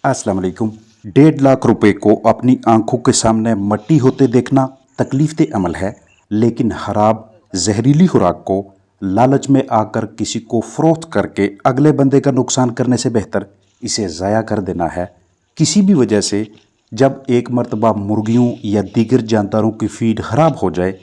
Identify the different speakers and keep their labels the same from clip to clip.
Speaker 1: अस्सलाम वालेकुम। 1.5 लाख रुपए को अपनी आंखों के सामने मट्टी होते देखना तकलीफ दे अमल है, लेकिन खराब जहरीली खुराक को लालच में आकर किसी को फरोख्त करके अगले बंदे का नुकसान करने से बेहतर इसे ज़ाया कर देना है। किसी भी वजह से जब एक मर्तबा मुर्गियों या दीगर जानदारों की फीड ख़राब हो जाए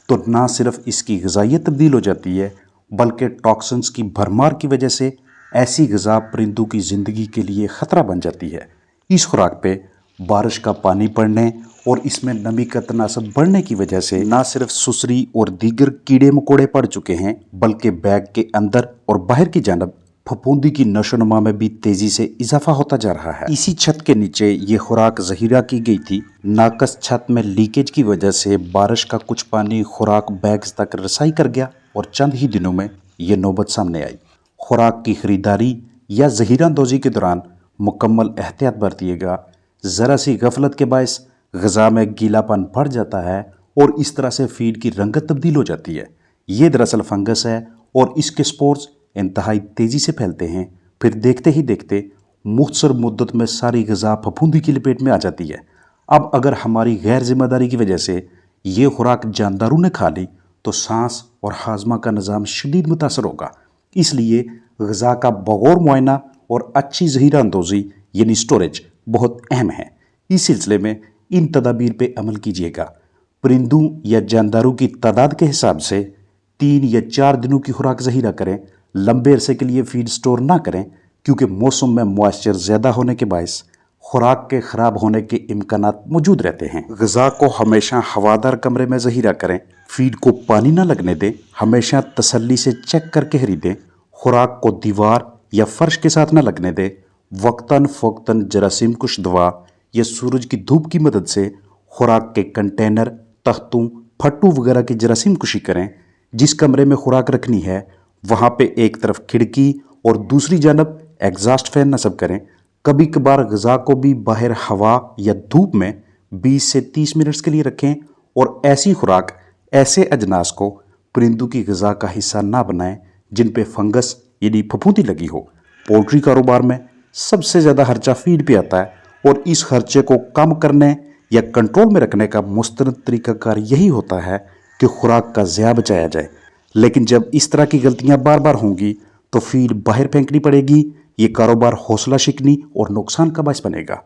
Speaker 1: तो ना सिर्फ इसकी ग़िज़ाइयत तब्दील हो जाती है, बल्कि टॉक्सिन्स की भरमार की वजह से ऐसी ग़िज़ा परिंदों की ज़िंदगी के लिए ख़तरा बन जाती है। इस खुराक पे बारिश का पानी पड़ने और इसमें नमी का तनासब बढ़ने की वजह से ना सिर्फ सुसरी और दीगर कीड़े मकोड़े पड़ चुके हैं, बल्कि बैग के अंदर और बाहर की जानब फफूंदी की नशोनुमा में भी तेजी से इजाफा होता जा रहा है। इसी छत के नीचे ये खुराक ज़हीरा की गई थी। नाकस छत में लीकेज की वजह से बारिश का कुछ पानी खुराक बैग्स तक रसाई कर गया और चंद ही दिनों में ये नौबत सामने आई। खुराक की खरीदारी या ज़हीरांदोज़ी के दौरान मुकम्मल एहतियात बरतिएगा। ज़रा सी गफलत के बायस ग़िज़ा में गीलापन बढ़ जाता है और इस तरह से फीड की रंगत तब्दील हो जाती है। ये दरअसल फंगस है और इसके स्पोर्स इंतहाई तेज़ी से फैलते हैं। फिर देखते ही देखते मुख्तसर मुद्दत में सारी ग़िज़ा फफूंदी की लपेट में आ जाती है। अब अगर हमारी गैर जिम्मेदारी की वजह से ये खुराक जानदारों ने खा ली तो सांस और हाजमा का निज़ाम शदीद मुतासर होगा। इसलिए ग़िज़ा का बगौर मुआयना और अच्छी ज़हीरांदोज़ी यानी स्टोरेज बहुत अहम है। इस सिलसिले में इन तदाबीर पे अमल कीजिएगा। परिंदों या जानदारों की तादाद के हिसाब से 3 या 4 दिनों की खुराक ज़हीरा करें। लंबे अरसे के लिए फीड स्टोर ना करें, क्योंकि मौसम में मॉइस्चर ज़्यादा होने के बायस खुराक के ख़राब होने के इम्कानात मौजूद रहते हैं। ग़िज़ा को हमेशा हवादार कमरे में ज़हीरा करें। फीड को पानी ना लगने दें। हमेशा तसल्ली से चेक करके खरीदें। खुराक को दीवार या फर्श के साथ न लगने दें। वक्तन फ़ौक्तन जरासीम कुश दवा या सूरज की धूप की मदद से खुराक के कंटेनर, तख्तों, फट्टू वगैरह की जरासीम कुशी करें। जिस कमरे में खुराक रखनी है वहाँ पे एक तरफ खिड़की और दूसरी जानब एग्जॉस्ट फैन नस्ब करें। कभी कभार ग़िज़ा को भी बाहर हवा या धूप में 20 से 30 मिनट्स के लिए रखें और ऐसी खुराक ऐसे अजनास को परिंदों की ग़िज़ा का हिस्सा ना बनाएं जिन पे फंगस यानी फफूंदी लगी हो। पोल्ट्री कारोबार में सबसे ज़्यादा खर्चा फीड पे आता है और इस खर्चे को कम करने या कंट्रोल में रखने का मुस्तनद तरीक़ाकार यही होता है कि खुराक का ज़िया बचाया जाए। लेकिन जब इस तरह की गलतियां बार बार होंगी तो फीड बाहर फेंकनी पड़ेगी। ये कारोबार हौसला शिकनी और नुकसान का बायस बनेगा।